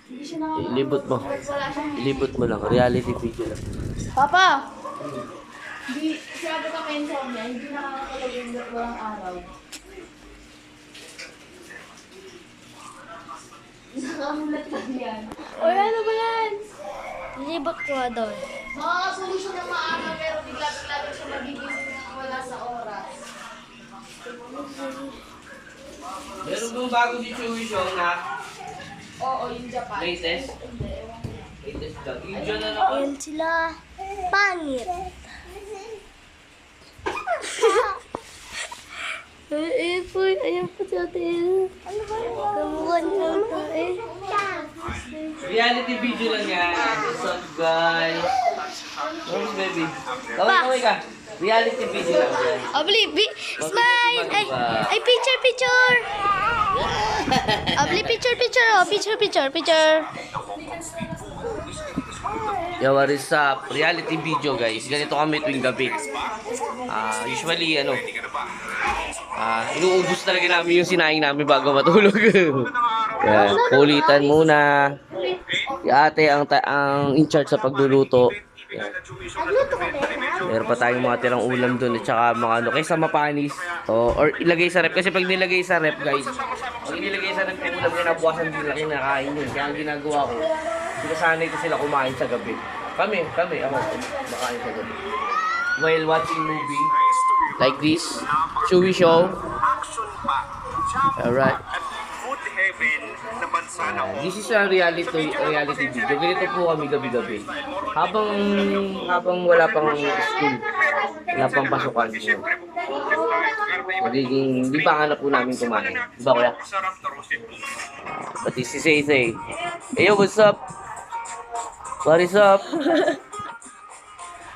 Hindi siya nakakapag. Ilibot mo. Wala siya. Ilibot mo lang. Reality video lang. Papa! Hindi, sabi ka mention niya, hindi nakakapag yung walang araw. Nakamulat lang yan. O ano ba yan? Libot ko nga doon. Makakasolusyon ng maaga pero bigla-bigla siya magigising ng wala sa oras. Meron bang bago si Chewy Show na Oo, yung Japan. latest? Hindi, ewan ko lang. Latest lang. Yung dyan na lang. Ayan sila. Pangit. Ayan po si ate. Ano ba yun? Kamukha niya ito eh. Reality video lang yan. What's up, guys? Where's baby? Kaway ka. Reality video lang yan. Abli, smile! Ay, picture! Abli, picture! Oh, picture! Yo, what is up? Reality video, guys. Ganito kami tuwing gabi. Usually, inuubos talaga namin yung sinaing namin bago matulog. Yan, kulitan muna. Si ate ang in charge sa pagluluto. Yan. Meron pa tayong mga tirang ulam doon at saka mga kaysa mapanis. Or ilagay sa rep. Kasi pag nilagay sa rep, guys, pag nilagay sa rep yung ulam na buwasan din na kinakain yun. Kaya ang ginagawa ko, sinasanay ko sila kumain sa gabi. Ako, kumakain sa gabi. While watching movie, like this, Chewy Show. Alright. This is a reality video. Ganito po kami gabi-gabi. Habang wala pang school, wala pang pasukan. Magiging, di ba na po namin kumain? Di ba kuya? Pati si Say. Hey, yo, what's up? What is up?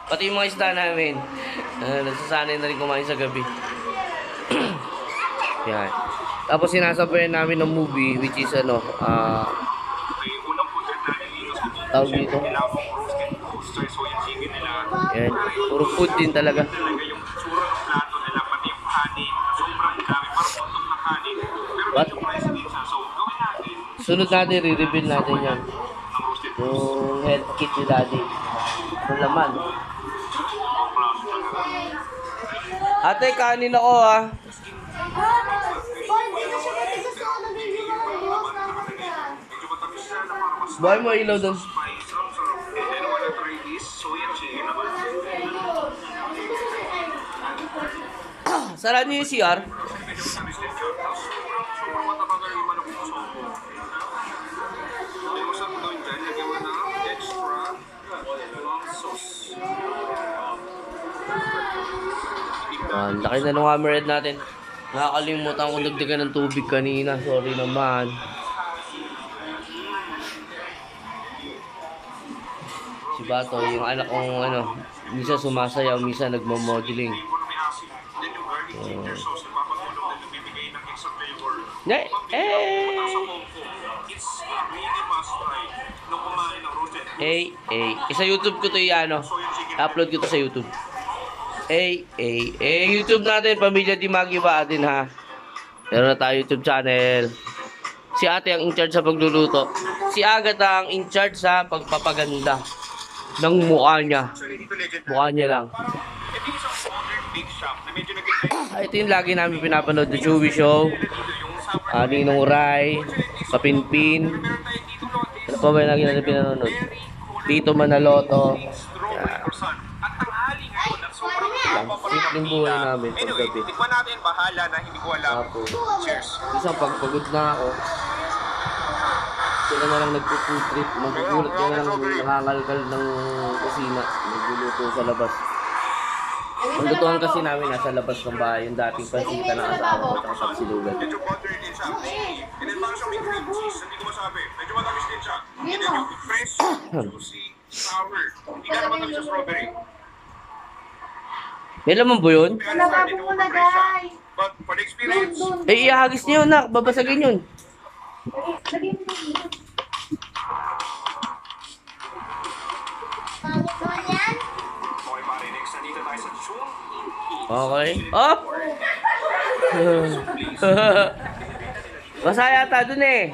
Pati yung mga isda namin. Nagsasanay na rin kumain sa gabi. Yan. Tapos sinasabayan namin ng movie which is tawag dito. Yan. Puro food din talaga. What? Sunod natin, re-reveal natin yan. Yung health kit ni daddy. Yung laman. Ate, kanin ako ha. Buhay mo ilaw doon. Sara niyo yung CR? Laki na nung hammerhead natin. Nakakalimutan ko dagdagan ng tubig kanina. Sorry naman. Si Bato, yung anak kong minsan sumasayaw, minsan nagmo-modeling. Sa YouTube ko to upload ko to sa YouTube. YouTube natin, Pamilya Di Magiba din ha. Meron na tayo YouTube channel. Si ate ang in-charge sa pagluluto. Si Agatha ang in-charge sa pagpapaganda ng mukha niya. Mukha niya lang. Ito yung lagi namin pinapanood, The Chewy Show. Ninong Rai, Kapinpin. Ano pa ba yung lagi natin pinanood? Tito Manaloto. Simpleng buhay namin paggabi. Tikman natin, bahala na, hindi ko alam. Cheers. Isang pagpagod na ako. Sila na lang nagpo-food trip. Magugulat ka na lang nangangalkal ng kusina. Nagluluto sa labas. Ang lutuan kasi namin nasa labas ng bahay. Yung dating pansita ng asawa ko at sa silugan. Medyo butter din siya. And then parang siya may cream cheese. Hindi ko masabi. Medyo matamis din siya. And then yung fresh, juicy, sour. Hindi ka naman sa strawberry. May laman po yun? Nalababo mo na, guys. But for the experience, Ihagis niyo na. Babasagin yun. Lagyan mo dito. okay pare, next nandito tayo sa Chung. Okay. Up! Masaya yata dun eh.